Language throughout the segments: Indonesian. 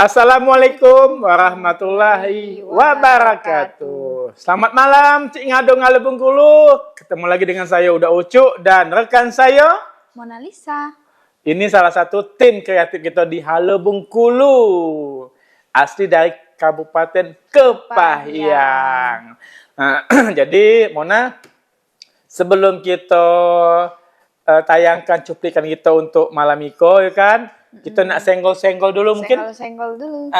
Assalamualaikum warahmatullahi wabarakatuh. Selamat malam, Cik Ngado Ngale Bengkulu. Ketemu lagi dengan saya Uda Ucuk dan rekan saya Mona Lisa. Ini salah satu tim kreatif kita di Halo Bengkulu. Asli dari Kabupaten Kepahyang. Nah, jadi Mona, sebelum kita tayangkan cuplikan kita untuk malam Iko, ya kan? Kita nak senggol-senggol dulu mungkin. Senggol-senggol dulu.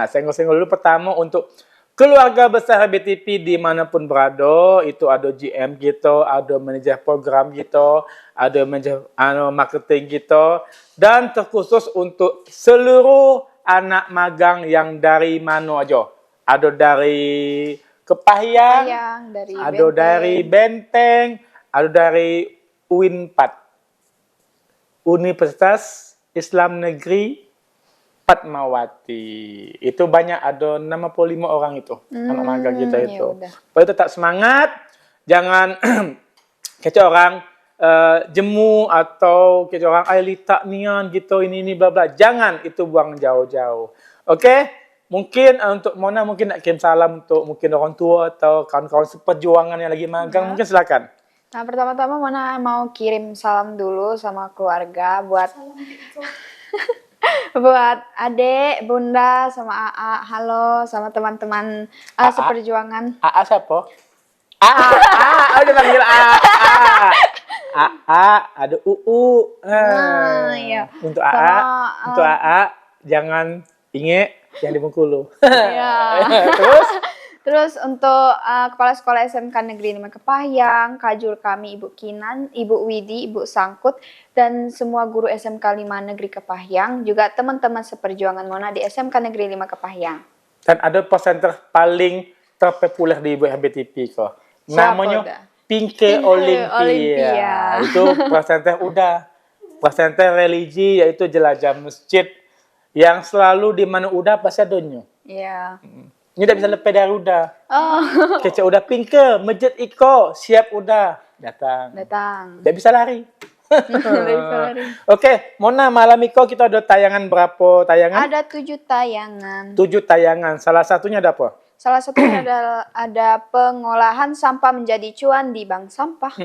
Senggol-senggol dulu pertama untuk keluarga besar BTP dimanapun berada. Itu ada GM kita, ada manajer program kita, ada manajer marketing kita, dan terkhusus untuk seluruh anak magang yang dari mana aja. Ada dari Kepahyang, ada dari Benteng, ada dari UIN4, Universitas Islam Negeri Fatmawati. Itu banyak, ada 65 orang itu, anak magang kita itu. Pokoknya tetap semangat, jangan kecoh orang jemu atau kecoh orang lita nian gitu, ini bla bla. Jangan, itu buang jauh-jauh. Oke? Mungkin untuk Mona mungkin nak kirim salam untuk mungkin orang tua atau kawan-kawan seperjuangan yang lagi magang, mungkin silakan. Nah, pertama-tama Mona mau kirim salam dulu sama keluarga buat buat adik, bunda, sama AA. Halo, sama teman-teman seperjuangan. AA siapa? AA, udah panggil AA. AA, ada UU. Iya. Untuk AA, jangan inget yang di Bengkulu. Iya. Terus untuk Kepala Sekolah SMK Negeri 5 Kepahyang, kajur kami Ibu Kinan, Ibu Widi, Ibu Sangkut, dan semua guru SMK 5 Negeri Kepahyang, juga teman-teman seperjuangan Mona di SMK Negeri 5 Kepahyang. Dan ada presenter paling terpopuler di BTP kok. Namanya Pinke Olimpia. Itu presenter religi, yaitu jelajah masjid yang selalu di mana udah pasti adanya. Iya. Ini udah bisa lepas dari udah. Kecek udah Pinke, masjid Iko, siap udah. Datang. Tidak bisa lari. Oke, Mona, malam Iko kita ada tayangan berapa tayangan? Ada 7 tayangan. 7 tayangan. Salah satunya ada apa? Salah satunya ada pengolahan sampah menjadi cuan di bank sampah.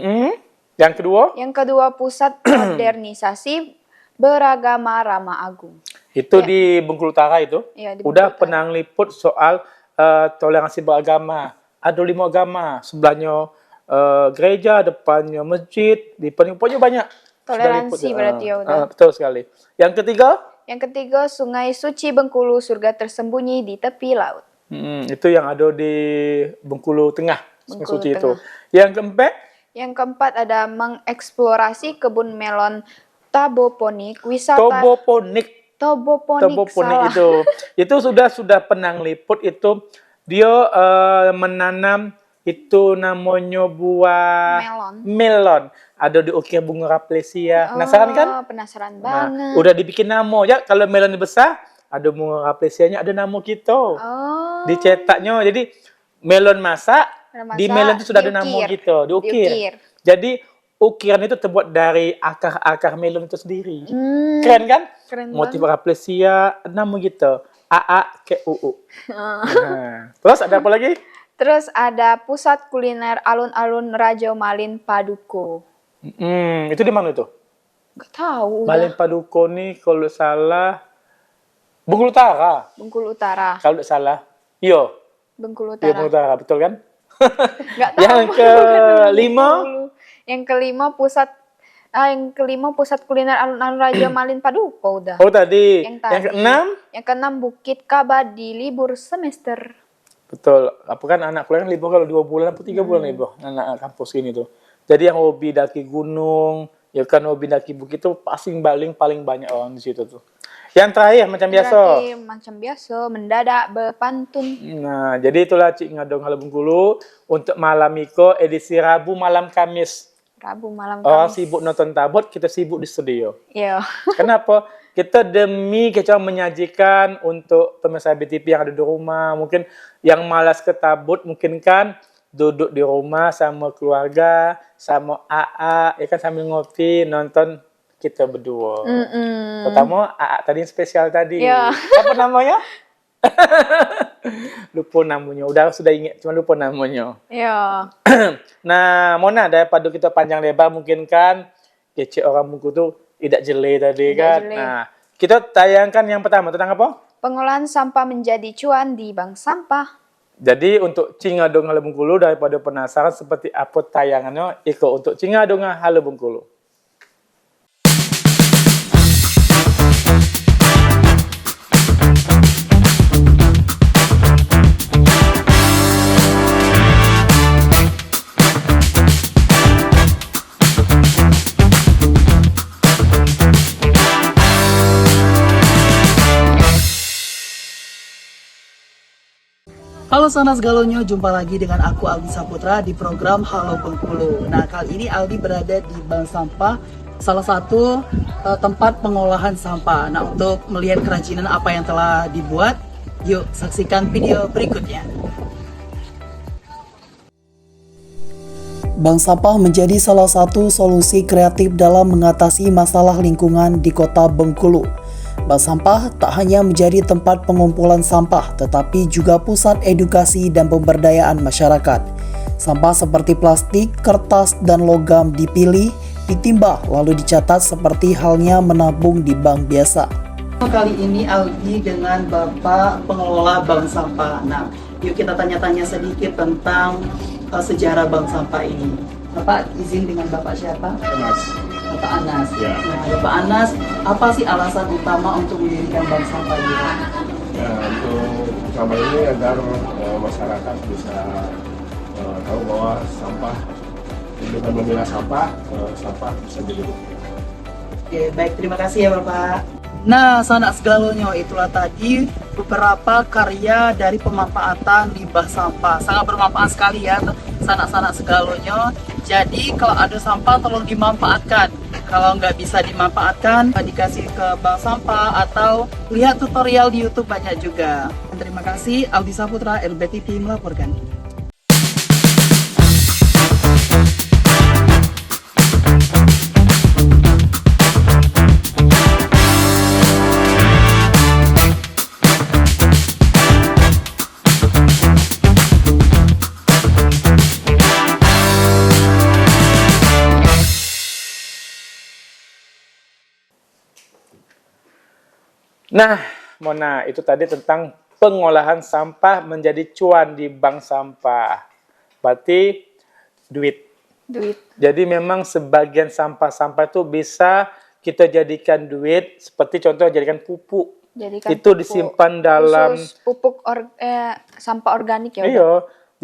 Yang kedua? Yang kedua, pusat modernisasi beragama Rama Agung. Itu di Bengkulu Utara itu? Iya, di udah Bengkulu pernah liput soal toleransi beragama. Ada 5 agama. Sebelahnya gereja, depannya masjid, depannya pokoknya banyak. Toleransi berarti ya udah. Betul sekali. Yang ketiga? Yang ketiga, Sungai Suci Bengkulu, surga tersembunyi di tepi laut. Itu yang ada di Bengkulu Tengah, Sungai Suci itu. Yang keempat? Yang keempat ada mengeksplorasi kebun melon Taboponik, wisata Toboponik itu sudah pernah liput itu. Dia menanam itu namanya buah melon. Ada diukir bunga raplesia. Penasaran kan? Penasaran banget. Udah dibikin nama ya. Kalau melon besar, ada bunga raplesianya, ada nama kita. Dicetaknya. Jadi melon masak, di melon itu sudah ada nama gitu. Diukir. Jadi ukiran itu terbuat dari akar-akar melon itu sendiri. Keren kan? Keren motif raplesia, nama gitu. AA ke UU. Terus ada apa lagi? Terus ada pusat kuliner alun-alun Raja Malin Paduko. Itu di mana itu? Gak tahu. Malin Paduko nih kalau salah Bengkulu Utara. Bengkulu Utara. Kalau tidak salah. Iya. Bengkulu Utara. Bengkulu Utara, betul kan? Gak tahu. Yang kelima pusat kuliner alun-alun Raja Malin Paduko udah. Oh tadi. Yang keenam? Yang keenam Bukit Kaba di libur semester. Betul. Apa kan anak kuliah libur kalau 2 bulan atau 3 bulan libur anak kampus ini tuh. Jadi yang hobi daki gunung, ya kan hobi daki bukit itu paling banyak orang di situ tuh. Yang terakhir macam biasa mendadak berpantun. Nah, jadi itulah Cik Ngadong Halo Bengkulu untuk malam Iko edisi Rabu malam Kamis. Orang sibuk nonton tabut, kita sibuk di studio. Iya. Kenapa? Kita kita menyajikan untuk pemirsa BTP yang ada di rumah, mungkin yang malas ke tabut, mungkin kan duduk di rumah sama keluarga, sama AA, ya kan sambil ngopi, nonton kita berdua. Mm-mm. Pertama, tadi yang spesial tadi. Ya. Apa namanya? Lupa namanya. Sudah ingat, cuma lupa namanya. Ya. Nah, Mona, daripada kita panjang lebar mungkin kan kece orang Bengkulu tuh tidak jeli tadi Tidak kan. jeli. Nah, kita tayangkan yang pertama tentang apa? Pengolahan sampah menjadi cuan di bank sampah. Jadi untuk Cingadong Halo Bengkulu, daripada penasaran seperti apa tayangannya, ikut untuk Cingadong Halo Bengkulu. Halo Sanas Galonyo, jumpa lagi dengan aku Aldi Saputra di program Halo Bengkulu. Nah, kali ini Aldi berada di bank sampah, salah satu tempat pengolahan sampah. Nah, untuk melihat kerajinan apa yang telah dibuat, yuk saksikan video berikutnya. Bank sampah menjadi salah satu solusi kreatif dalam mengatasi masalah lingkungan di kota Bengkulu. Bank sampah tak hanya menjadi tempat pengumpulan sampah, tetapi juga pusat edukasi dan pemberdayaan masyarakat. Sampah seperti plastik, kertas, dan logam dipilih, ditimbah, lalu dicatat seperti halnya menabung di bank biasa. Kali ini Aldi dengan Bapak pengelola bank sampah. Nah, yuk kita tanya-tanya sedikit tentang sejarah bank sampah ini. Bapak izin dengan Bapak siapa? Anas. Bapak Anas. Ya. Nah, Bapak Anas, apa sih alasan utama untuk mendirikan bank sampah ini? Ya, untuk utama ini agar masyarakat bisa tahu bahwa sampah dengan memilah sampah, sampah bisa dihidup. Oke, baik, terima kasih ya Bapak. Nah, Sanak Galonyo, itulah tadi beberapa karya dari pemanfaatan limbah sampah. Sangat bermanfaat sekali ya, Sanak-sanak Galonyo. Jadi kalau ada sampah tolong dimanfaatkan. Kalau nggak bisa dimanfaatkan, dikasih ke bank sampah atau lihat tutorial di YouTube banyak juga. Terima kasih, Aldi Saputra, LBTV melaporkan. Nah, Mona, itu tadi tentang pengolahan sampah menjadi cuan di bank sampah. Berarti duit. Duit. Jadi memang sebagian sampah-sampah itu bisa kita jadikan duit, seperti contoh jadikan pupuk. Jadikan Itu pupuk. disimpan dalam Khusus pupuk sampah organik ya. iya,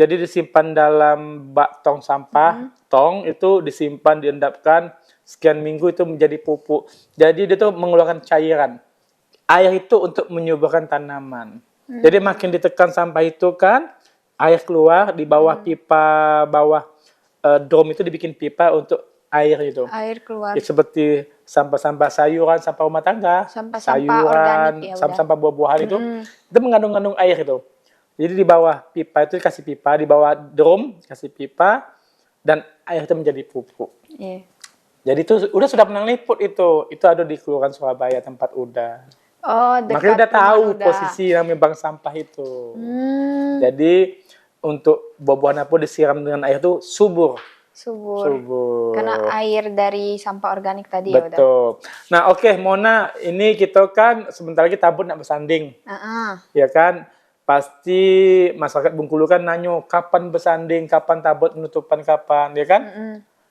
jadi disimpan dalam bak tong sampah, tong itu disimpan, diendapkan sekian minggu itu menjadi pupuk. Jadi dia tuh mengeluarkan cairan. Air itu untuk menyuburkan tanaman. Jadi makin ditekan sampah itu kan, air keluar di bawah pipa, bawah drum itu dibikin pipa untuk air itu. Air keluar. Ya, seperti sampah-sampah sayuran, sampah rumah tangga, Sampah-sampah sayuran, organik ya udah. sampah-sampah buah-buahan itu mengandung air itu. Jadi di bawah pipa itu kasih pipa, di bawah drum kasih pipa, dan air itu menjadi pupuk. Iya. Jadi itu sudah pernah liput itu ada di Kelurahan Surabaya tempat udah. Oh, dekat Makanya udah tahu rumah udah. posisi namanya bank sampah itu. Hmm, Jadi untuk buah-buahan apa disiram dengan air itu subur. subur. Karena air dari sampah organik tadi ya udah. Betul. Nah, oke, Mona, ini kita kan sebentar lagi tabut nak bersanding. Ya kan? Pasti masyarakat Bengkulu kan nanyo kapan bersanding, kapan tabut penutupan kapan, ya kan?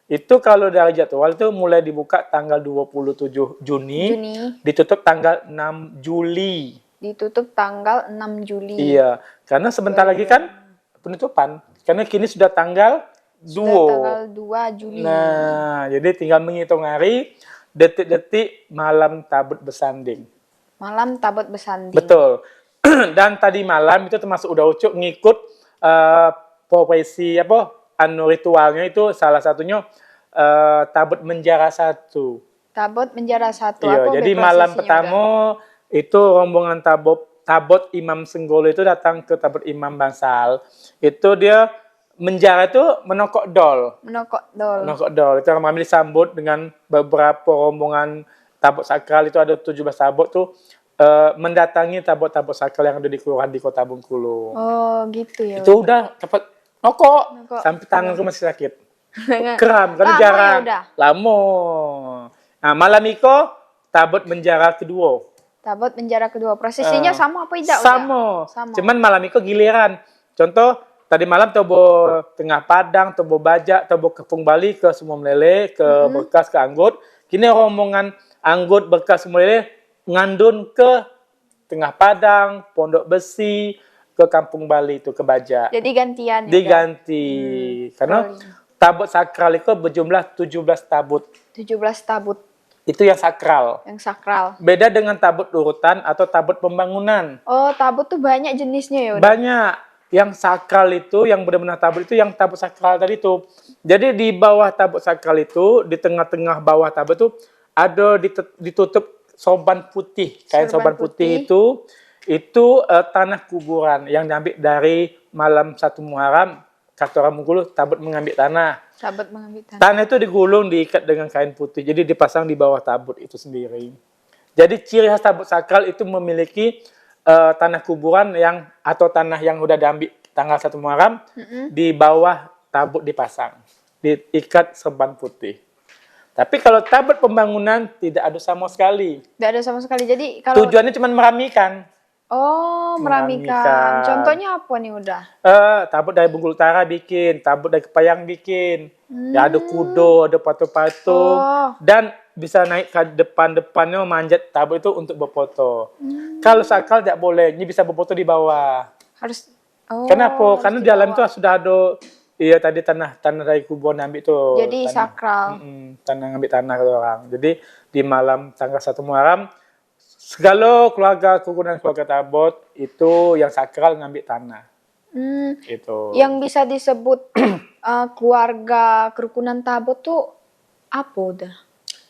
Itu kalau dari jadwal itu mulai dibuka tanggal 27 Juni, ditutup tanggal 6 Juli. Ditutup tanggal 6 Juli. Iya, karena sebentar lagi kan penutupan. Karena kini sudah tanggal 2. Tanggal 2 Juli. Nah, jadi tinggal menghitung hari, detik-detik malam tabut bersanding. Malam tabut bersanding. Betul. Dan tadi malam itu termasuk udah ucuk ngikut profesi ritualnya itu salah satunya tabut menjara 1. Tabut menjara 1. Iya, Apa jadi malam pertama itu rombongan tabut Imam Senggolo itu datang ke tabut Imam Bangsal. Itu dia menjara itu menokok dol. Menokok dol. Menokok dol. Itu kami disambut dengan beberapa rombongan tabut sakral, itu ada 17 tabut tuh mendatangi tabut-tabut sakral yang ada di kelurahan di Kota Bengkulu. Oh, gitu ya. Itu udah dapat nokok Nokok. sampai tanganku masih sakit. Nggak- Kram, karena Lama jarang. ya udah? Lama. Nah, malam itu tabut menjara kedua. Tabut penjara kedua. Prosesinya sama apa tidak? Sama. Sama. Cuman malam itu giliran. Contoh, tadi malam tobo tengah padang, tobo bajak, tobo kepung Bali ke semua melele, ke berkas, ke anggut. Kini rombongan anggut berkas semua melele ngandun ke tengah padang, pondok besi, ke kampung Bali itu, ke bajak. Jadi gantian ya. Diganti. Karena tabut sakral itu berjumlah 17 tabut. 17 tabut Itu yang sakral. yang sakral. Beda dengan tabut urutan atau tabut pembangunan. Oh, tabut tuh banyak jenisnya ya udah. Banyak. Yang sakral itu, yang benar-benar tabut itu, yang tabut sakral tadi itu. Jadi di bawah tabut sakral itu, di tengah-tengah bawah tabut itu, ada ditutup sorban putih. Kain Sorban sorban putih putih. itu tanah kuburan yang diambil dari malam 1 Muharram. Kata orang Bengkulu, tabut mengambil tanah. Tabut mengambil tanah. Tanah itu digulung, diikat dengan kain putih. Jadi dipasang di bawah tabut itu sendiri. Jadi ciri khas tabut sakral itu memiliki tanah kuburan yang atau tanah yang udah diambil tanggal 1 Muharram, di bawah tabut dipasang. Diikat sorban putih. Tapi kalau tabut pembangunan tidak ada sama sekali. Tidak ada sama sekali. Jadi kalau Tujuannya cuma meramikan. meramikan. Meramikan. Contohnya apa nih udah? Tabut dari Bengkulu Utara bikin, tabut dari Kepayang bikin. Ya ada kudo, ada patung-patung, Oh. dan bisa naik ke depan-depannya manjat tabut itu untuk berfoto. Kalau sakral tidak boleh, ini bisa berfoto di bawah. Harus oh, Kenapa? harus Karena di dalam itu dibawa. sudah ada, iya tadi tanah dari kuburan ambil tuh. Jadi sakral. Tanah ngambil tanah ke orang. Jadi di malam tanggal 1 Muharram, segala keluarga kerukunan keluarga tabut itu yang sakral ngambil tanah. Itu. Yang bisa disebut keluarga kerukunan tabut tuh apa udah?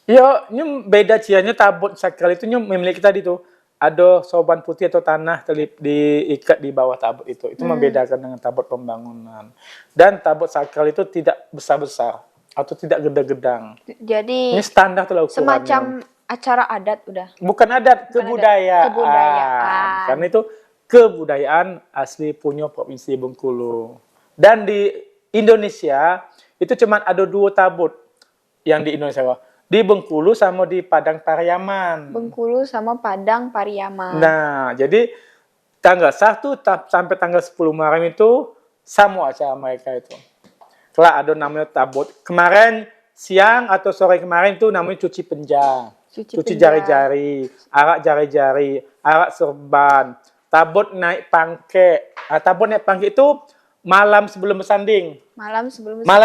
Ya, ini beda cianya tabut sakral itu memiliki tadi tuh ada sorban putih atau tanah diikat di bawah tabut itu. Itu membedakan dengan tabut pembangunan. Dan tabut sakral itu tidak besar-besar atau tidak gede-gedang. Jadi Ini standar tuh ukurannya. semacam acara adat udah. Bukan adat, kebudayaan. Kebudayaan. Karena itu kebudayaan asli punya Provinsi Bengkulu. Dan di Indonesia itu cuma ada 2 tabut yang di Indonesia. Di Bengkulu sama di Padang Pariaman. Bengkulu sama Padang Pariaman. Nah, jadi tanggal 1 sampai tanggal 10 Muharram itu sama acara mereka itu. Kalau ada namanya tabut. Kemarin siang atau sore kemarin itu namanya cuci penjang. Cuci jari-jari, arak jari-jari, arak serban. Tabut naik pangke. Tabut naik pangke itu malam sebelum bersanding. Malam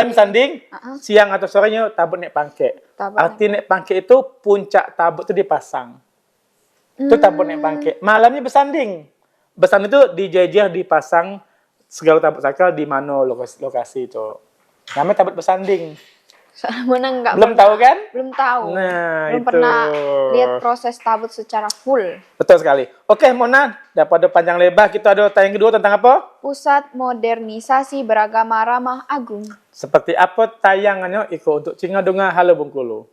bersanding, siang atau sorenya tabut naik pangke. Arti naik pangke itu puncak tabut itu dipasang. Itu tabut naik pangke. Malamnya bersanding. Bersanding itu dijejer dipasang segala tabut sakral di mana lokasi itu. Namanya tabut bersanding. Belum tahu kan? Belum tahu. Nah, belum itu. pernah lihat proses tabut secara full. Betul sekali. Oke, Mona, daripada panjang lebar, kita ada tayang kedua tentang apa? Pusat Modernisasi Beragama Ramah Agung. Seperti apa tayangannya ikut untuk Cingadunga Halo Bengkulu.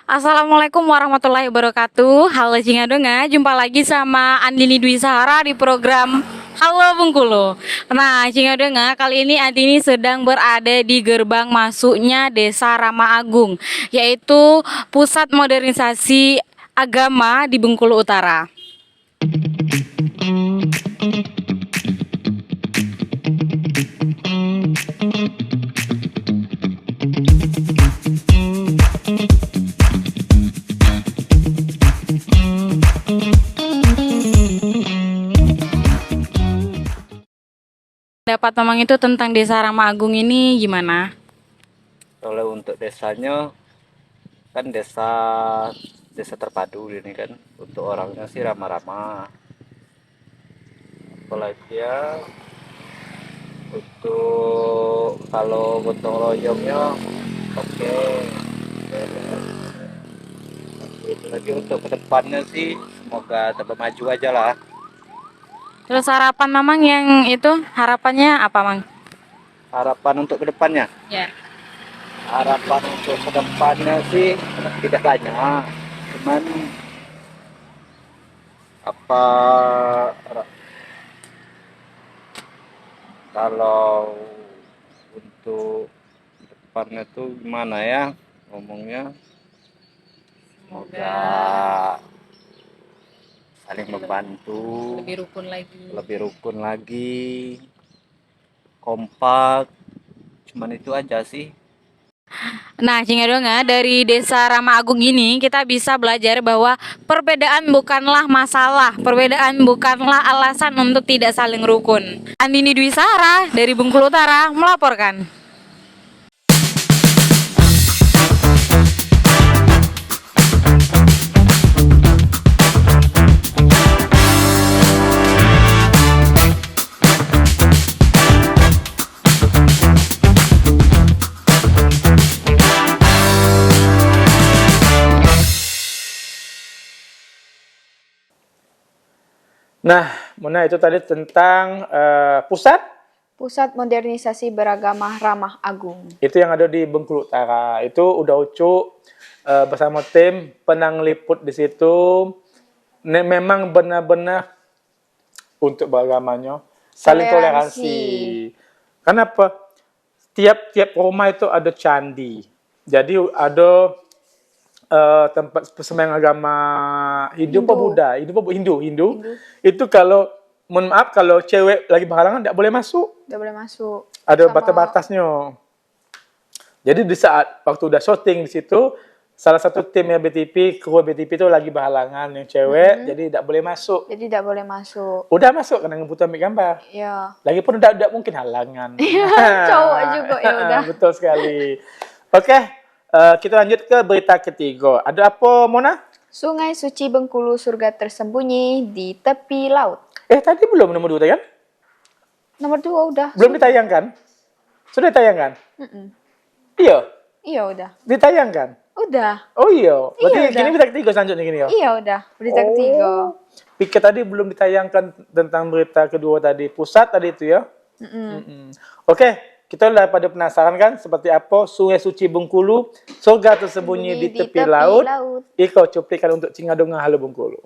Assalamualaikum warahmatullahi wabarakatuh. Halo Cingadunga, jumpa lagi sama Andini Dwi Sahara di program Halo Bengkulu. Nah, Cingadunga, kali ini Andini sedang berada di gerbang masuknya Desa Ramah Agung, yaitu Pusat Modernisasi Agama di Bengkulu Utara. Dapat memang itu tentang Desa Ramah Agung ini gimana? Kalau untuk desanya kan desa desa terpadu ini kan, untuk orangnya sih ramah-ramah, apalagi ya untuk kalau gotong royongnya oke. Itu lagi untuk kedepannya sih semoga tambah maju aja lah. Terus harapan Mamang yang itu harapannya apa, Mang? Harapan untuk kedepannya, Ya. harapan untuk kedepannya sih tidak banyak, cuman apa kalau untuk depannya tuh gimana ya ngomongnya, semoga saling membantu, lebih rukun lagi, kompak, cuman itu aja sih. Nah, Cingadonga, dari Desa Rama Agung ini kita bisa belajar bahwa perbedaan bukanlah masalah, perbedaan bukanlah alasan untuk tidak saling rukun. Andini Dwi Sahara dari Bengkulu Utara melaporkan. Nah, Mona itu tadi tentang pusat Modernisasi Beragama Ramah Agung. itu yang ada di Bengkulu Utara. Itu udah Ucu bersama tim penang liput di situ. Memang benar-benar untuk beragamanya saling toleransi. Kenapa? Tiap rumah itu ada candi. Jadi ada tempat sembahyang agama Hindu apa Buddha? Hindu. Itu kalau mohon maaf kalau cewek lagi berhalangan tidak boleh masuk. Tidak boleh masuk. Ada batas-batasnya. Jadi di saat waktu udah syuting di situ, salah satu tim yang BTP, kru BTP itu lagi berhalangan yang cewek, jadi tidak boleh masuk. Jadi tidak boleh masuk. Udah masuk karena ngebutuh ambil gambar. Ya. Lagipun udah mungkin halangan. Cowok juga ya udah. Betul sekali. Oke, kita lanjut ke berita ketiga. Ada apa, Mona? Sungai Suci Bengkulu surga tersembunyi di tepi laut. Tadi belum nomor 2 tayang? Nomor 2 udah. Belum ditayangkan? Sudah ditayangkan? Mm-mm. Iya, Iya udah. ditayangkan. Udah. Oh iya, berarti Iya, gini udah. berita ketiga selanjutnya gini ya? Iya udah. Berita ketiga. Pikir tadi belum ditayangkan tentang berita kedua tadi, pusat tadi itu ya? Oke, kita udah pada penasaran kan seperti apa Sungai Suci Bengkulu, surga tersembunyi di tepi laut. Iko cuplikan untuk Cingadonga Halo Bengkulu.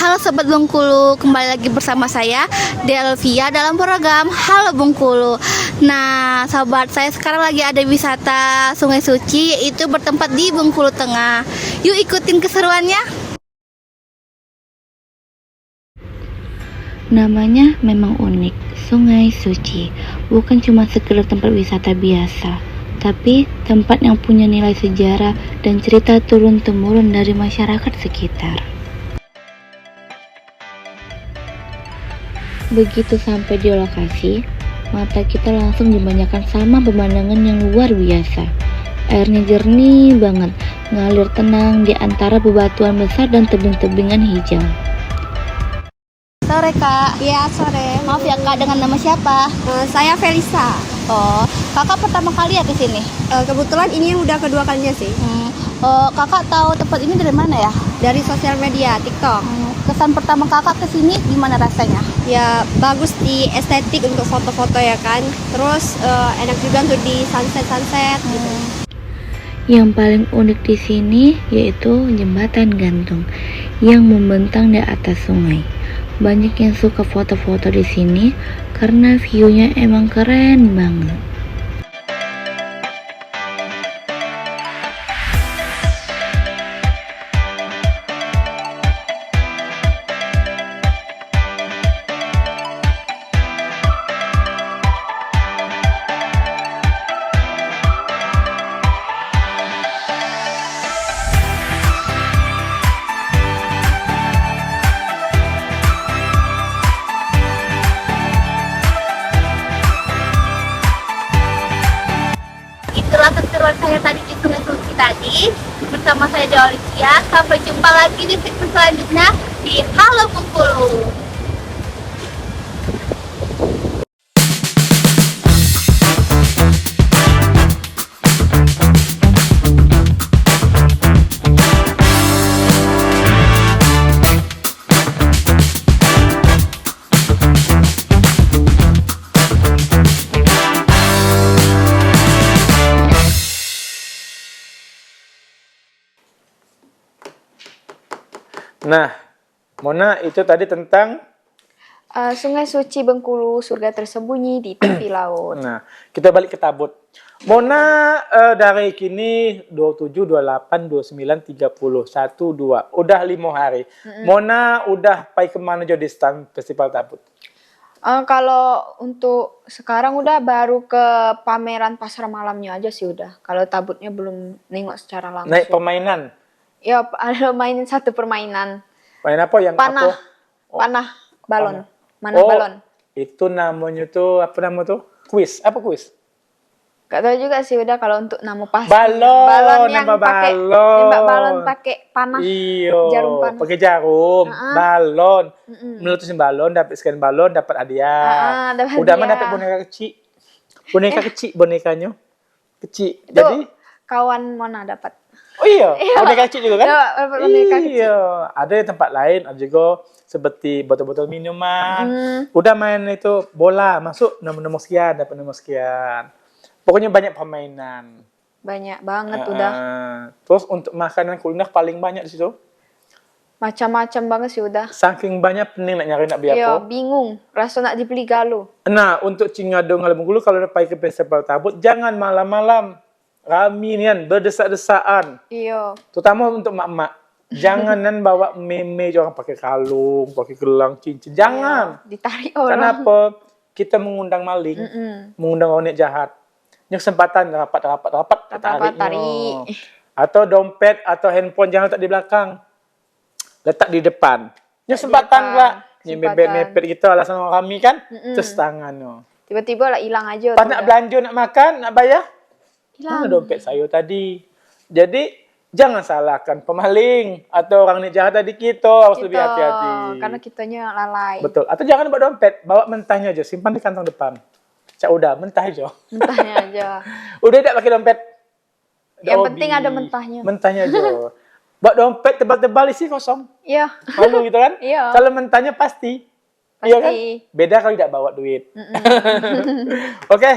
Halo Sobat Bengkulu, kembali lagi bersama saya Delvia dalam program Halo Bengkulu. Nah Sobat, saya sekarang lagi ada wisata Sungai Suci, yaitu bertempat di Bengkulu Tengah. Yuk ikutin keseruannya. Namanya memang unik, Sungai Suci. Bukan cuma sekedar tempat wisata biasa, tapi tempat yang punya nilai sejarah dan cerita turun-temurun dari masyarakat sekitar. Begitu sampai di lokasi, mata kita langsung dimanjakan sama pemandangan yang luar biasa. Airnya jernih banget, ngalir tenang di antara bebatuan besar dan tebing-tebingan hijau. Sore Kak. Iya, sore. Maaf ya Kak, dengan nama siapa? Saya Felisa. Oh, Kakak pertama kali ya ke sini? Kebetulan ini udah kedua kalinya sih. Kakak tahu tempat ini dari mana ya? Dari sosial media, TikTok. Kesan pertama Kakak ke sini gimana rasanya? Ya, bagus di estetik untuk foto-foto ya kan. Terus enak juga untuk di sunset gitu. Yang paling unik di sini yaitu jembatan gantung yang membentang di atas sungai. Banyak yang suka foto-foto di sini karena view-nya emang keren banget. Itulah keseruan saya tadi di Sungai Suci tadi bersama saya Dea Olivia. Sampai jumpa lagi di segmen selanjutnya di Halo Bengkulu. Nah, Mona itu tadi tentang Sungai Suci Bengkulu, surga tersembunyi di tepi laut. nah, kita balik ke tabut. Mona dari kini 27, 28, 29, 30, 1, 2. Udah 5 hari. Mona udah pergi kemana aja di stand festival tabut? Kalau untuk sekarang udah baru ke pameran pasar malamnya aja sih udah. Kalau tabutnya belum nengok secara langsung. Naik permainan. Ya ada mainin satu permainan. Main apa yang Panah, apa? panah, balon. Panah. Mana Oh, balon? itu namanya tuh apa nama tuh? Kuis. Apa kuis? Gak tahu juga sih udah kalau untuk nama pasti. Balon, Balon yang nama pakai balon. tembak balon pakai panah. Iyo, Jarum panah. pakai jarum, balon. Mm-mm. Meletusin balon, dapat sekian balon, dapat hadiah. Dapat Udah mah hadiah. dapat boneka kecil. Boneka kecil bonekanya. Kecil. Itu Jadi, kawan Mona dapat. oh iya, boneka kecil juga kan? Dapat boneka kecil. Iya, ada di tempat lain, ada juga seperti botol-botol minuman. Udah main itu bola, masuk nomor-nomor sekian, dapat nomor sekian. Pokoknya banyak permainan. Banyak banget udah. Terus untuk makanan kuliner paling banyak di situ. Macam-macam banget sih udah. Saking banyak pening nak nyari nak beli Iya, apa. bingung. Rasa nak dibeli galuh. Nah, untuk Cingadong Halo Bengkulu kalau udah pergi ke festival tabut, jangan malam-malam rami nian berdesak-desaan. Iya. Terutama untuk mak-mak. Janganan bawa meme orang pakai kalung, pakai gelang, cincin. Jangan. Ditarik orang. Kenapa? Kita mengundang maling, mengundang orang jahat. Ini kesempatan rapat, Rapat, tarik. Atau dompet atau handphone jangan letak di belakang. Letak di depan. Ini kesempatan depan. lah. Ini Kesempatan. mepet-mepet kita alasan orang kami kan. Terus tangan. No. Tiba-tiba lah hilang aja. Pas tuh nak udah. belanja, nak makan, nak bayar. Hilang. Mana dompet saya tadi? Jadi, jangan salahkan pemaling atau orang ni jahat tadi kita harus lebih hati-hati. Karena kitanya lalai. Betul. Atau jangan bawa dompet, bawa mentahnya aja, simpan di kantong depan. Cak udah, mentah aja. Mentahnya aja. Udah tidak pakai dompet. Yang Dobi. penting ada mentahnya. Mentahnya aja. Bawa dompet tebal-tebal isi kosong. Iya. Malu gitu kan? Iya. Kalau mentahnya pasti. Pasti. Iya kan? Beda kalau tidak bawa duit. Oke.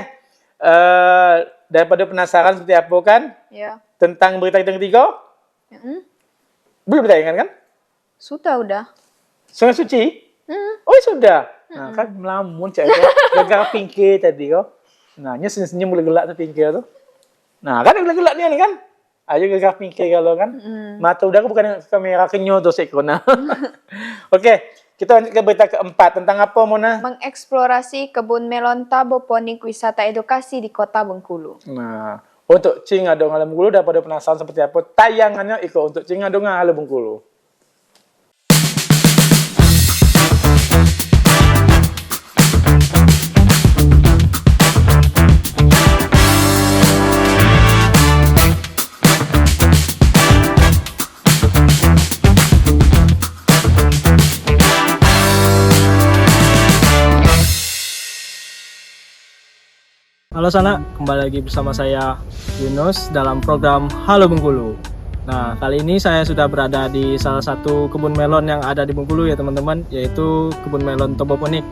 Daripada penasaran seperti apa kan? Iya. Tentang berita kita yang ketiga? Belum ditayangan kan? Sudah udah. Sungai Suci? Oh sudah. Nah kan melamun cak itu. Gara-gara pinggir tadi kok. Nah nya senyum-senyum mulai gelak tuh pinggir tuh. Nah kan gelak-gelak nih kan? Ayo gara-gara pinggir kalau kan. Mata udah bukan kamera kenyo tuh sekona. Oke, kita lanjut ke berita keempat. Tentang apa Mona? Mengeksplorasi kebun melon taboponik wisata edukasi di Kota Bengkulu. Nah, untuk Cingadong Halo Bengkulu daripada penasaran seperti apa, tayangannya ikut untuk Cingadong Halo Bengkulu. Halo Sana, kembali lagi bersama saya Yunus dalam program Halo Bengkulu. Nah, kali ini saya sudah berada di salah satu kebun melon yang ada di Bengkulu ya teman-teman, yaitu kebun melon Toboponik.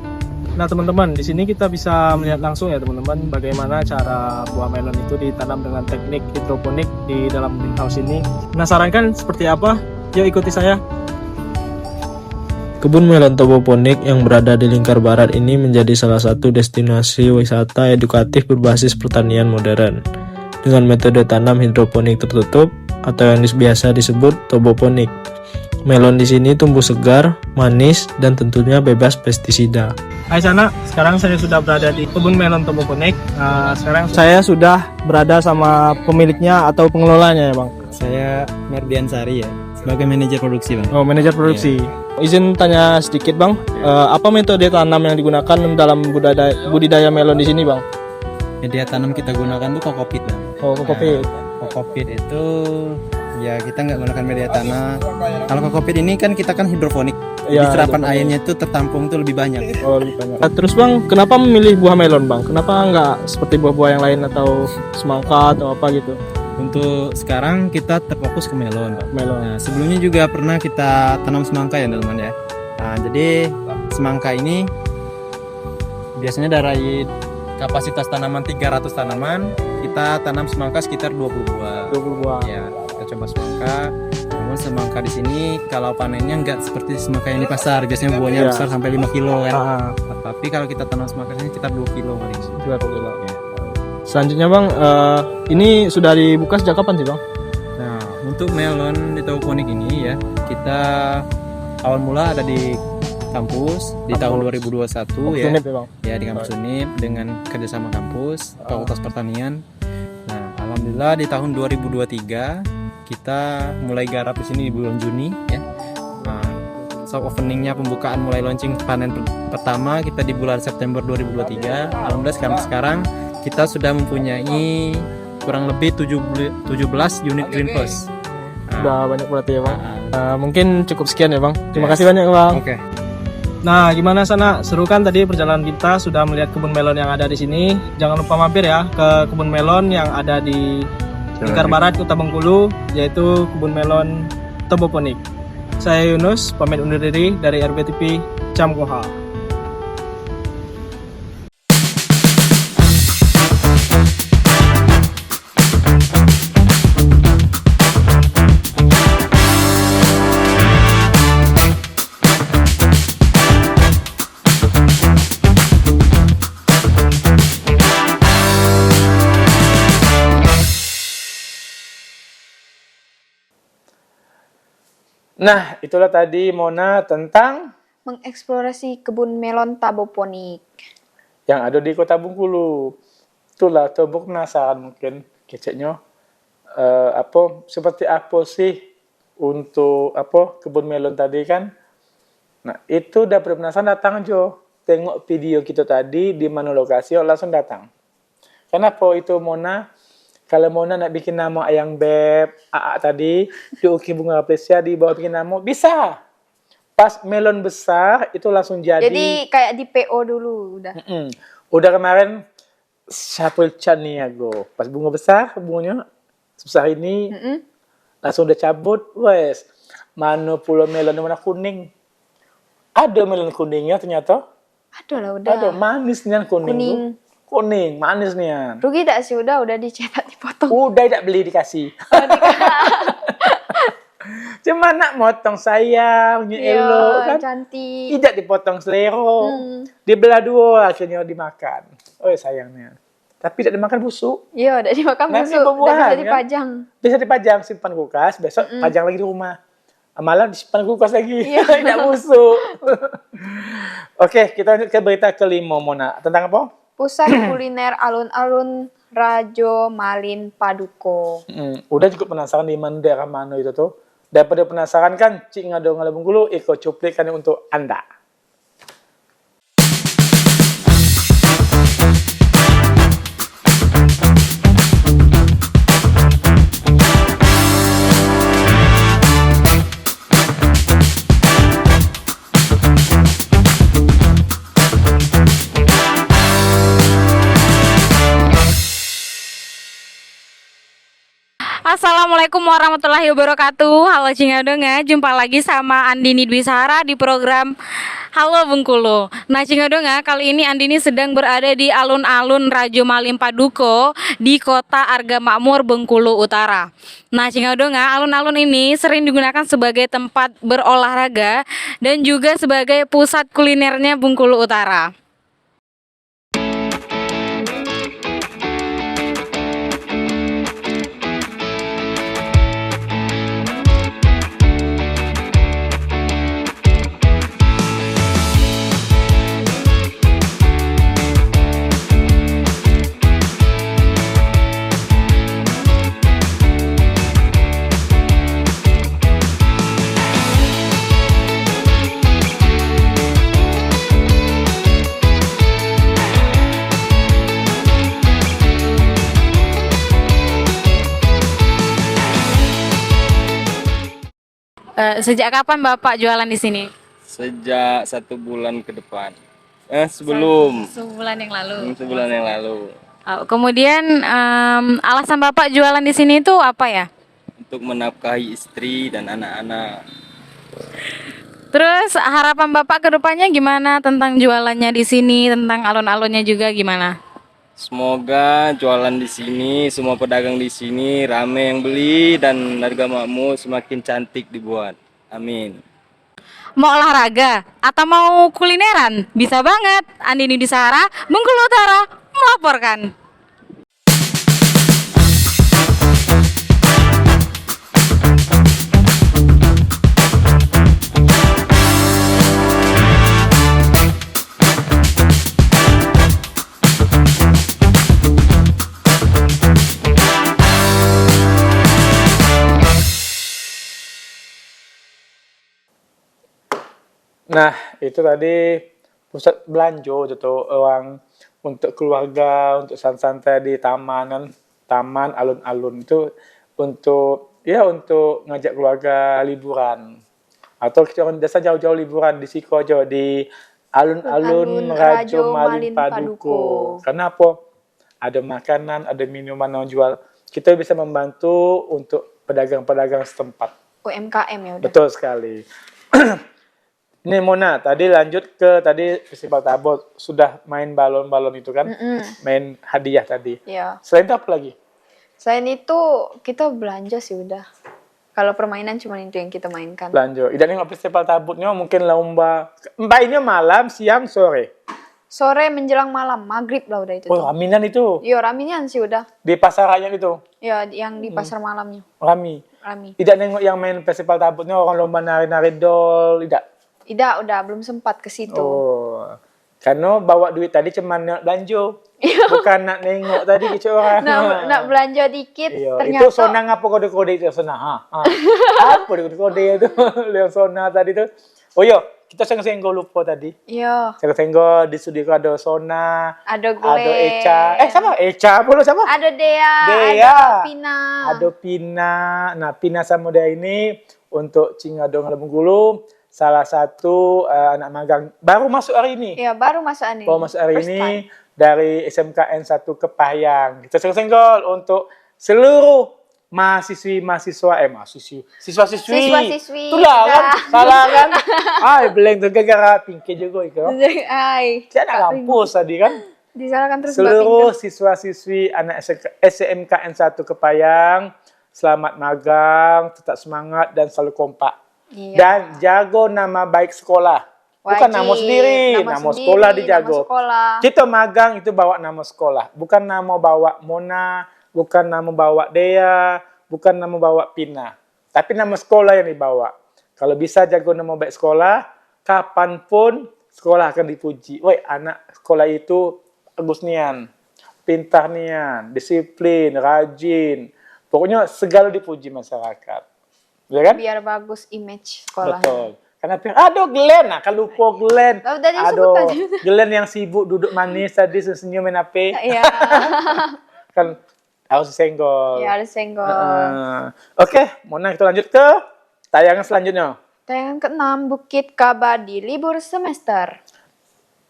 Nah teman-teman, di sini kita bisa melihat langsung ya teman-teman bagaimana cara buah melon itu ditanam dengan teknik hidroponik di dalam greenhouse ini. Penasaran kan seperti apa? Yuk ikuti saya. Kebun melon Toboponik yang berada di Lingkar Barat ini menjadi salah satu destinasi wisata edukatif berbasis pertanian modern dengan metode tanam hidroponik tertutup atau yang biasa disebut toboponik. Melon di sini tumbuh segar, manis, dan tentunya bebas pestisida. Hai Sana, sekarang saya sudah berada di kebun melon Toboponik. Sekarang saya sudah berada sama pemiliknya atau pengelolanya ya Bang. Saya Merdian Sari ya, sebagai manajer produksi Bang. Oh, manajer produksi. Izin tanya sedikit Bang, apa metode tanam yang digunakan dalam budidaya melon di sini Bang? Media tanam kita gunakan tuh kokopit Bang. Oh, kokopit. Kokopit itu ya kita nggak menggunakan media tanah. Kalau kokopit ini kan kita kan hidroponik. Ya, Jadi serapan hidroponik. airnya itu tertampung tuh lebih banyak. Oh, lebih banyak. Terus Bang, kenapa memilih buah melon Bang? Kenapa nggak seperti buah-buah yang lain atau semangka atau apa gitu? Untuk sekarang kita terfokus ke melon. Melon. Nah, sebelumnya juga pernah kita tanam semangka ya teman-teman ya. Nah, jadi semangka ini biasanya dari kapasitas tanaman 300 tanaman, kita tanam semangka sekitar 20 buah. 20 buah. Ya, kita coba semangka. Namun semangka di sini kalau panennya nggak seperti semangka yang di pasar. Biasanya buahnya Iya. besar sampai 5 kilo kan. Ah, Tapi kalau kita tanam semangka ini sekitar 2 kilo paling. 2 kilo. Ya. Selanjutnya Bang, ini sudah dibuka sejak kapan sih Bang? Nah, untuk melon hidroponik ini ya, kita awal mula ada di kampus di tahun 2021 ya. Unip ya Bang? Ya, di kampus Unip dengan kerjasama kampus, Fakultas Pertanian. Nah, alhamdulillah di tahun 2023 kita mulai garap di sini di bulan Juni ya. Nah, soft openingnya pembukaan mulai launching panen pertama kita di bulan September 2023. Alhamdulillah sekarang kita sudah mempunyai kurang lebih 17 unit green post. Udah banyak berarti ya Bang. Mungkin cukup sekian ya Bang. Terima kasih banyak Bang. Oke. Nah, gimana sana? Seru kan tadi perjalanan kita sudah melihat kebun melon yang ada di sini. Jangan lupa mampir ya ke kebun melon yang ada di Lingkar Barat, Kota Bengkulu, yaitu kebun melon Toboponik. Saya Yunus, pamit undur diri dari RBTV Camkoha. Nah, itulah tadi Mona tentang Mengeksplorasi kebun melon taboponik. yang ada di Kota Bengkulu. Itulah, coba penasaran mungkin keceknya seperti apa sih untuk kebun melon tadi kan. Nah, itu udah penasaran datang aja. Tengok video kita tadi di mana lokasi langsung datang. Kenapa itu Mona? Kalau Mona nak bikin nama ayang beb, AA tadi, di Uki Bunga Apresiasi di bawah bikin nama, bisa. Pas melon besar, itu langsung jadi. Jadi kayak di PO dulu udah. Udah kemarin, Syafril Chaniago. Pas bunga besar, bunganya sebesar ini, langsung udah cabut, wes. Mana pulau melon yang warna kuning. Ada melon kuningnya ternyata. Aduh lah udah. Ada manisnya kuning. Kuning. Kuning, manisnya. Rugi tak sih udah dicetak dipotong. Udah tidak beli dikasih. Cuma nak motong saya, punya elok kan. Cantik. Tidak dipotong selero. Dibelah dua akhirnya dimakan. Oh sayangnya. Tapi tidak dimakan busuk. Iya, udah dimakan Nanti busuk. Udah buah-buahan, bisa kan? dipajang. Bisa dipajang, simpan kulkas, besok pajang lagi di rumah. Malah disimpan kulkas lagi. Iya. Tidak busuk. Oke, kita lanjut ke berita kelima, Mona. Tentang apa? Pusat kuliner alun-alun Rajo Malin Paduko. Udah cukup penasaran di mana daerah mana itu tuh. Daripada penasaran kan, Cik Ngado Ngala Bengkulu ikut cuplikan untuk Anda. Assalamualaikum warahmatullahi wabarakatuh. Halo Cingadonga, jumpa lagi sama Andini Dwi Sahara di program Halo Bengkulu. Nah Cingadonga, kali ini Andini sedang berada di alun-alun Rajo Malin Paduko di Kota Arga Makmur, Bengkulu Utara. Nah Cingadonga, alun-alun ini sering digunakan sebagai tempat berolahraga dan juga sebagai pusat kulinernya Bengkulu Utara. Sejak kapan Bapak jualan di sini? Sejak 1 bulan ke depan. Sebelum Sebulan yang lalu. sebulan yang lalu. Kemudian alasan Bapak jualan di sini itu apa ya? Untuk menafkahi istri dan anak-anak. Terus harapan Bapak ke depannya gimana tentang jualannya di sini, tentang alun-alunnya juga gimana? Semoga jualan di sini, semua pedagang di sini rame yang beli dan harga makmur semakin cantik dibuat. Amin. Mau olahraga atau mau kulineran? Bisa banget. Andini Disara, Bengkulu Utara melaporkan. Nah, itu tadi pusat belanja itu orang untuk keluarga, untuk santai-santai di taman, alun-alun itu untuk ngajak keluarga liburan. Atau kita orang biasa jauh-jauh liburan di Siko aja di alun-alun Rajo Malin Paduko. Karena apa? Ada makanan, ada minuman yang jual. Kita bisa membantu untuk pedagang-pedagang setempat. UMKM ya udah. Betul sekali. Ini Mona, tadi lanjut ke festival tabot, sudah main balon-balon itu kan, main hadiah tadi. Iya. Selain itu apa lagi? Selain itu kita belanja sih udah. Kalau permainan cuma itu yang kita mainkan. Belanja. Idan nengok festival tabutnya mungkin lomba. Mainnya malam, siang, sore. Sore menjelang malam, maghrib lah udah itu. Oh, raminan itu. Iya, raminan sih udah. Di pasar rakyat itu. Ya, yang di pasar malamnya. Rami. Rami. Tidak nengok yang main festival tabutnya orang lomba nari-nari dol, tidak. Tidak, udah belum sempat ke situ. Oh. Karena bawa duit tadi cuma nak belanja. Bukan nak nengok tadi ke orang. Nak belanja dikit, Iya, ternyata. itu Sona ngapa kode-kode itu Sona? Apa kode-kode itu? Lihat Sona tadi tuh. Oh iya, kita senggol lupa tadi. Iya. Senggol di studio ada Sona, Ada Glenn. ada Eca. Sama Eca pula sama? Ada Dea. Dea. Ada Pina. Ada Pina. Nah, Pina sama Dea ini untuk Cingadong Bengkulu. Salah satu anak magang baru masuk hari ini. Iya, baru masuk hari ini. Baru masuk hari First ini time. dari SMKN 1 Kepahyang. Kita senggol untuk seluruh siswa-siswi. Siswa-siswi. Itulah kan, salah kan? Beleng tuh gara-gara pinky juga itu. Hai. Saya anak kampus tadi kan. Disalahkan terus Seluruh siswa-siswi anak SMKN 1 Kepahyang, selamat magang, tetap semangat dan selalu kompak. Iya. Dan jago nama baik sekolah. Bukan Wajib. nama sendiri, nama sekolah dijago. Nama sekolah. Kita magang itu bawa nama sekolah, bukan nama bawa Mona, bukan nama bawa Dea, bukan nama bawa Pina. Tapi nama sekolah yang dibawa. Kalau bisa jago nama baik sekolah, kapanpun sekolah akan dipuji. Woi, anak sekolah itu bagus nian, pintar nian, disiplin, rajin. Pokoknya segala dipuji masyarakat. Ya kan? Biar bagus image sekolah. Betul. Karena aduh Glenn, kan lupa Glenn. Aduh, Glenn yang sibuk duduk manis tadi senyum main HP. Iya. Kan harus senggol. Iya, harus senggol. Oke, Mona kita lanjut ke tayangan selanjutnya. Tayangan ke-6, Bukit Kabadi, libur semester.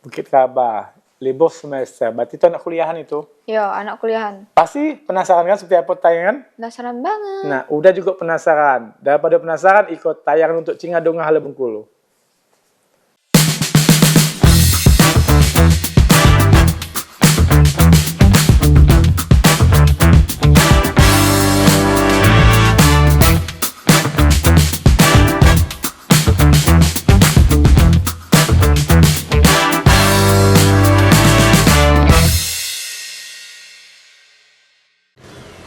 Bukit Kaba, libur semester. Berarti itu anak kuliahan itu. Iya, anak kuliahan. Pasti penasaran kan seperti apa tayangan? Penasaran banget. Nah, udah juga penasaran. Daripada penasaran, ikut tayangan untuk Cingadong Hala Bengkulu.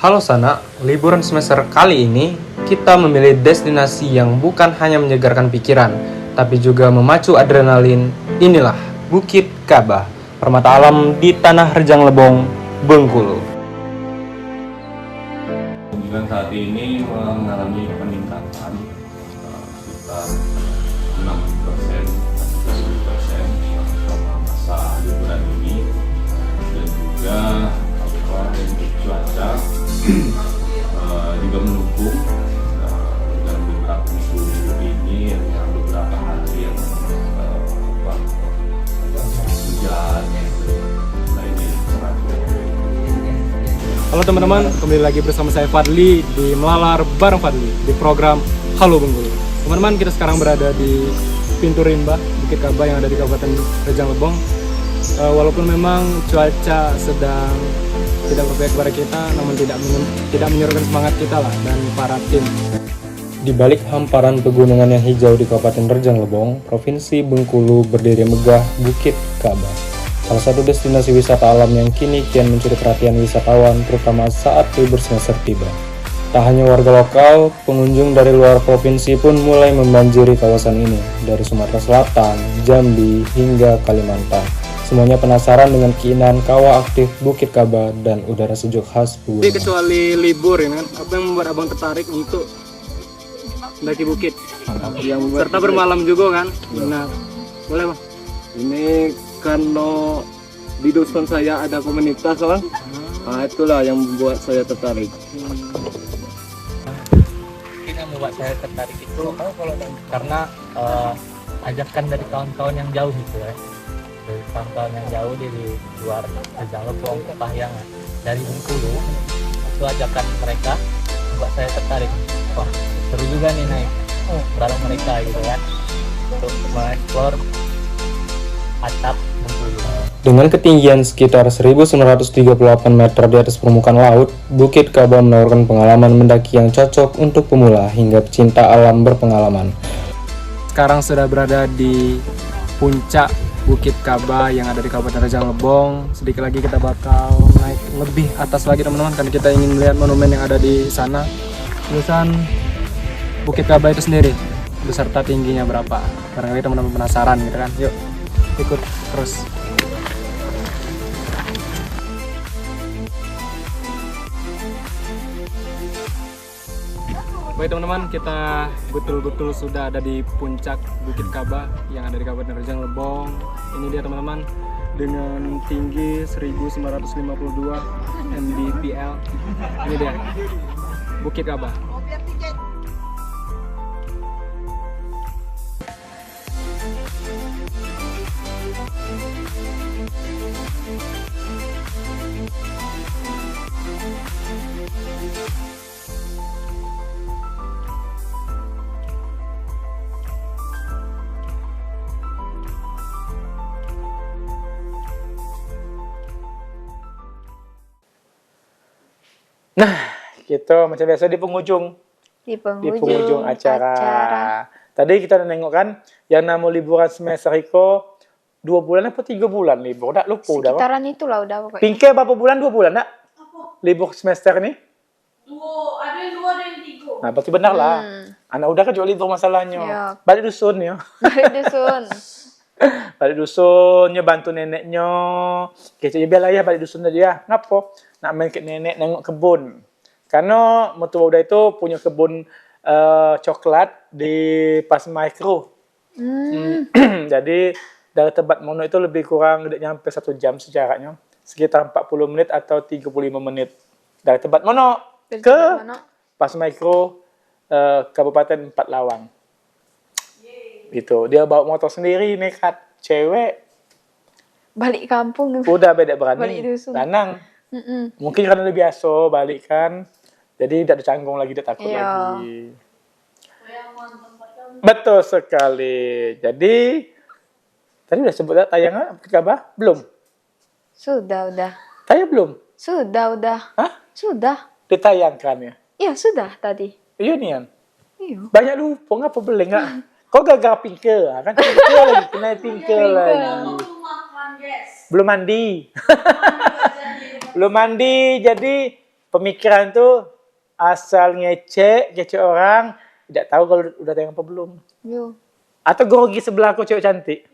Halo Sana, liburan semester kali ini kita memilih destinasi yang bukan hanya menyegarkan pikiran, tapi juga memacu adrenalin. Inilah Bukit Kaba, permata alam di Tanah Rejang Lebong, Bengkulu. Kemudian saat ini mengalami peningkatan sekitar 6% selama masa liburan ini, dan juga untuk cuaca juga mendukung dalam beberapa minggu Halo teman-teman, kembali lagi bersama saya Fadli di Melalar bareng Fadli di program Halo Bengkulu. Teman-teman, kita sekarang berada di pintu rimba Bukit Kaba yang ada di Kabupaten Rejang Lebong. Walaupun memang cuaca sedang tidak berpihak kepada kita, namun tidak menyurutkan semangat kita lah dan para tim. Di balik hamparan pegunungan yang hijau di Kabupaten Rejang Lebong, Provinsi Bengkulu berdiri megah Bukit Kaba. Salah satu destinasi wisata alam yang kini kian mencuri perhatian wisatawan, terutama saat libur semester tiba. Tak hanya warga lokal, pengunjung dari luar provinsi pun mulai membanjiri kawasan ini, dari Sumatera Selatan, Jambi, hingga Kalimantan. Semuanya penasaran dengan keindahan kawah aktif Bukit Kaba dan udara sejuk khas pegunungan. Jadi kecuali libur ya kan, apa yang membuat abang tertarik untuk mendaki bukit? Serta bermalam juga kan? Nah, boleh bang? Ini karena di dusun saya ada komunitas kan, nah itulah yang membuat saya tertarik. Mungkin yang membuat saya tertarik itu karena ajakan dari kawan-kawan yang jauh gitu ya, dari kawan-kawan yang jauh di luar Rejang Lebong, Parahyangan, dari Bengkulu, itu ajakan mereka membuat saya tertarik. Wah, seru juga nih naik bareng mereka gitu kan, untuk mengeksplor atap Bengkulu. Dengan ketinggian sekitar 1938 meter di atas permukaan laut, Bukit Kaba menawarkan pengalaman mendaki yang cocok untuk pemula hingga pecinta alam berpengalaman. Sekarang sudah berada di puncak Bukit Kaba yang ada di Kabupaten Rejang Lebong. Sedikit lagi kita bakal naik lebih atas lagi teman-teman, karena kita ingin melihat monumen yang ada di sana. Tulisan Bukit Kaba itu sendiri beserta tingginya berapa. Barangkali teman-teman penasaran gitu kan. Yuk ikut terus. Baik teman-teman, kita betul-betul sudah ada di puncak Bukit Kaba yang ada di Kabupaten Rejang Lebong. Ini dia teman-teman, dengan tinggi 1952 mdpl. Ini dia Bukit Kaba. Nah, gitu macam biasa di penghujung Di penghujung acara. Tadi kita udah nengok kan, yang nama liburan semester Iko 2 bulan apa 3 bulan libur, tak lupa udah. Sekitaran itulah udah pokoknya. Pinke berapa bulan? 2 bulan tak? Libur semester nih? Ada yang 2, ada yang 3. Nah, berarti benar lah. Anak udah kan jual libur masalahnya. Iya. Balik dusun ya. Balik dusun. Balik dusunnya bantu neneknya. Kecil biarlah ya balik dusun tadi ya. Ngapa? Nak main ke nenek nengok kebun. Karena mertua udah itu punya kebun coklat di Pas Micro. Jadi dari tempat Mono itu lebih kurang tidak nyampe 1 jam sejarahnya. Sekitar 40 menit atau 35 menit. Dari tempat Mono ke Pas Micro Kabupaten Empat Lawang. Itu dia bawa motor sendiri nekat, cewek. Balik kampung. Udah beda berani. Balik dusun. Lanang. Mungkin karena udah biasa balik kan. Jadi tidak ada canggung lagi, tidak takut lagi. Betul sekali. Jadi tadi udah sebut tayangan Bukit Kaba? Belum? Sudah, udah. Tayang belum? Sudah, udah. Hah? Sudah. Ditayangkan ya? Iya, sudah tadi. Iya Nian. Iya. Banyak lupa ngapa boleh nggak? Kok gagal pinker? Kan pinker lagi, kena pinker lagi. Belum mandi. Belum mandi, jadi pemikiran tuh asal ngecek orang, tidak tahu kalau udah tayang apa belum. Yo. Atau grogi sebelah aku cewek cantik.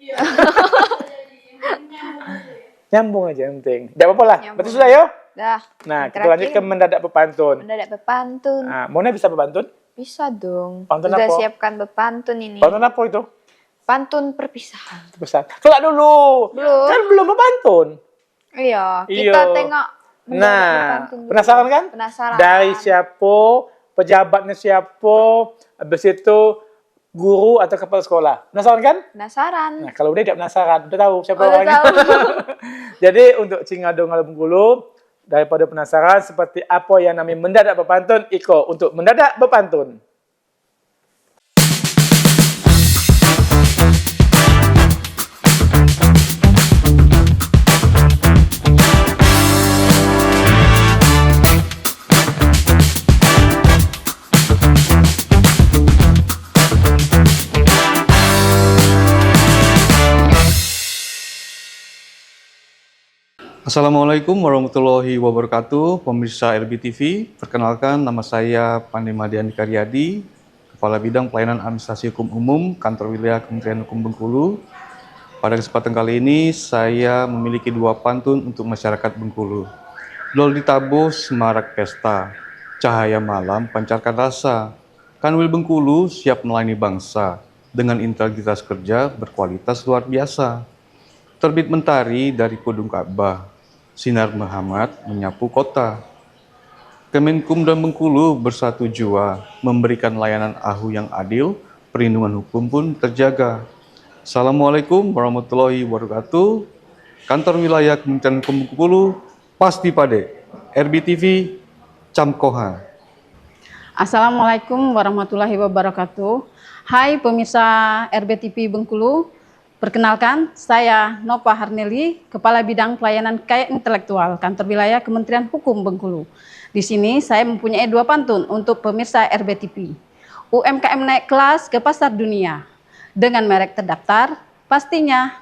Nyambung aja yang penting. Tidak apa-apa lah. Berarti sudah ya? Dah. Nah, kita lanjut ke mendadak berpantun. Mendadak berpantun. Nah, Mona bisa berpantun? Bisa dong. Pantun Udah apa? siapkan berpantun ini. Pantun apa itu? Pantun perpisahan. Besar. Kelak dulu. Belum. Kan belum berpantun. Iya. Iya. Kita tengok. Nah, berpantun dulu. penasaran kan? Penasaran. Dari siapa, pejabatnya siapa, habis itu guru atau kepala sekolah. Penasaran kan? Penasaran. Nah, kalau udah tidak penasaran, udah tahu siapa Udah orangnya. tahu. Jadi untuk Cingadong Bengkulu, Daripada penasaran seperti apa yang namanya mendadak berpantun, Iko untuk mendadak berpantun. Assalamualaikum warahmatullahi wabarakatuh, pemirsa RBTV. Perkenalkan, nama saya Pandi Madian Karyadi, Kepala Bidang Pelayanan Administrasi Hukum Umum, Kantor Wilayah Kementerian Hukum Bengkulu. Pada kesempatan kali ini, saya memiliki 2 pantun untuk masyarakat Bengkulu. Dol ditabuh semarak pesta, cahaya malam pancarkan rasa. Kanwil Bengkulu siap melayani bangsa, dengan integritas kerja berkualitas luar biasa. Terbit mentari dari Pudung Ka'bah, sinar Muhammad menyapu kota. Kemenkum dan Bengkulu bersatu jua, memberikan layanan AHU yang adil, perlindungan hukum pun terjaga. Assalamualaikum warahmatullahi wabarakatuh. Kantor Wilayah Kementerian Hukum Bengkulu, pasti pade. RBTV, Camkoha. Assalamualaikum warahmatullahi wabarakatuh. Hai pemirsa RBTV Bengkulu. Perkenalkan, saya Nova Harneli, Kepala Bidang Pelayanan Kekayaan Intelektual, Kantor Wilayah Kementerian Hukum Bengkulu. Di sini saya mempunyai 2 pantun untuk pemirsa RBTV. UMKM naik kelas ke pasar dunia. Dengan merek terdaftar, pastinya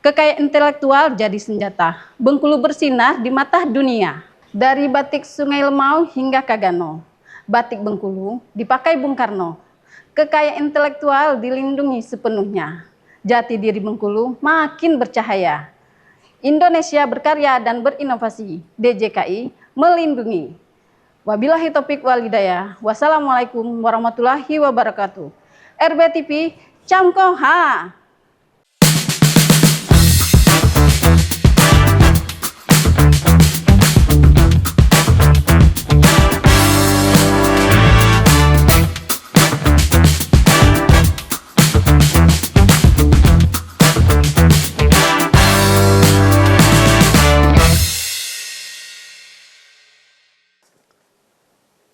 kekayaan intelektual jadi senjata. Bengkulu bersinar di mata dunia. Dari batik Sungai Lemau hingga Kagano, batik Bengkulu dipakai Bung Karno. Kekayaan intelektual dilindungi sepenuhnya. Jati diri Bengkulu makin bercahaya. Indonesia berkarya dan berinovasi. DJKI melindungi. Wabillahi taufiq wal hidayah. Wassalamualaikum warahmatullahi wabarakatuh. RBTV Camkoha.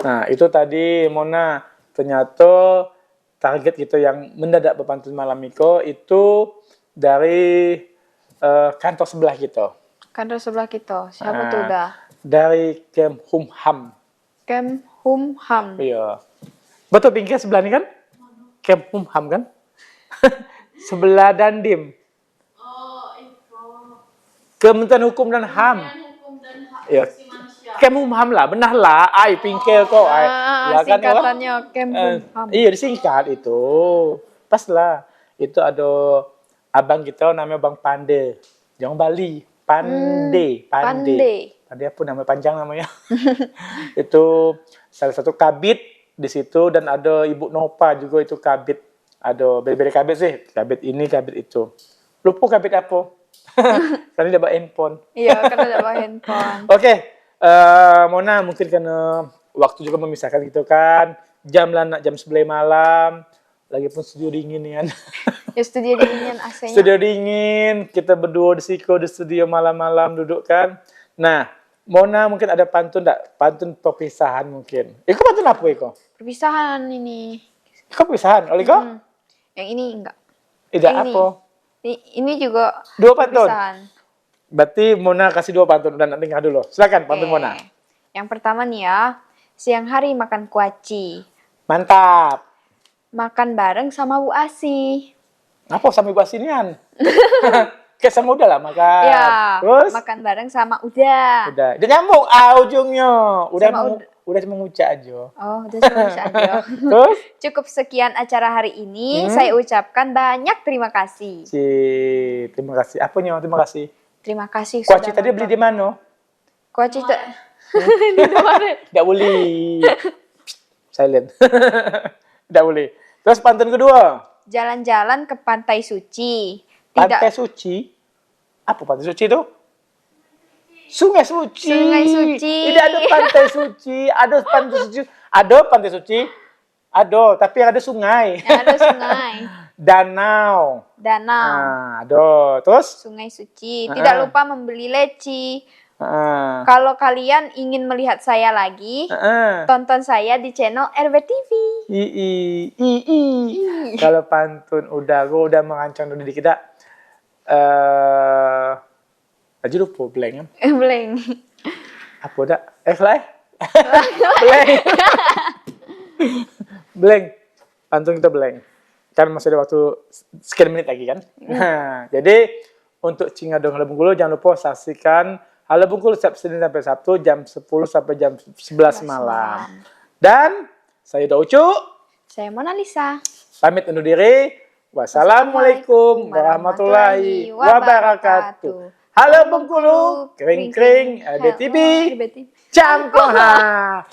Nah, itu tadi Mona, ternyata target gitu yang mendadak berpantun malam itu dari kantor sebelah kita. Kantor sebelah kita. Siapa tuh dah? Dari Kemhumham. Kemhumham. Iya. Betul pinggir sebelah ini kan? Kemhumham kan? Sebelah Dandim. Kementerian Hukum dan HAM. Iya. Kemhumham lah, benar lah. Ai pinggir kok. Singkatannya Kemhumham. Iya, disingkat itu. Pas lah. Itu ada abang kita namanya Bang Pande. Jangan Bali. Pande. Pande apa nama panjang namanya? Itu salah satu kabit di situ, dan ada Ibu Nopa juga itu kabit. Ada beda-beda kabit sih. Kabit ini, kabit itu. Lupa kabit apa. Karena dia bawa handphone. Iya, karena dia bawa handphone. Oke. Mona, mungkin karena waktu juga memisahkan gitu kan. Jam 11 malam. Lagi pun studio dingin nih kan. Ya studio dingin AC-nya. Studio dingin, kita berdua di studio malam-malam duduk kan. Nah, Mona mungkin ada pantun enggak? Pantun perpisahan mungkin. Iko pantun apa Iko? Perpisahan ini. Iko perpisahan, oleh Iko? Yang ini enggak. Tidak ini. apa? Ini juga 2 pantun. perpisahan. Berarti Mona kasih 2 pantun dan nanti dulu. Silakan pantun Mona. Yang pertama nih ya, siang hari makan kuaci. Mantap. Makan bareng sama Bu Asi. Apa sama Ibu Asinian? Kayak sama udah lah makan. Ya, Terus? makan bareng sama Uda. Udah. Dia nyambung ujungnya. Udah cuma ngucap aja. Oh, udah cuma ngucap aja. Terus? Cukup sekian acara hari ini. Saya ucapkan banyak terima kasih. Terima kasih. Apanya? Terima kasih. Terima kasih. Kuaci tadi beli di mana? Kuaci di mana? Tidak boleh. Silent. Tidak boleh. Terus pantun kedua. Jalan-jalan ke Pantai Suci. Pantai Suci? Apa Pantai Suci itu? Sungai Suci. Sungai Suci. Tidak ada Pantai Suci. Ada Pantai Suci. Ada Pantai Suci. Ada, tapi ada sungai. Ada sungai. Danau. Danau. Nah, ada. Terus? Sungai Suci. Tidak lupa membeli leci, Kalau kalian ingin melihat saya lagi, tonton saya di channel RBTV. Kalau pantun gue udah mengancam diri kita. Aja lupa blank kan? Blank. Apa udah? Fly? Blank. Blank. Pantun kita blank. Kan masih ada waktu sekian menit lagi kan? Nah, jadi untuk Cinga Dong Halo Bengkulu jangan lupa saksikan Halo Bengkulu setiap Senin sampai Sabtu jam 10 sampai jam 11 malam. Dan saya Uda Ucu. Saya Mona Lisa. Pamit undur diri. Wassalamualaikum warahmatullahi wabarakatuh. Halo Bengkulu, kering-kering, RBTV, Cangkoha.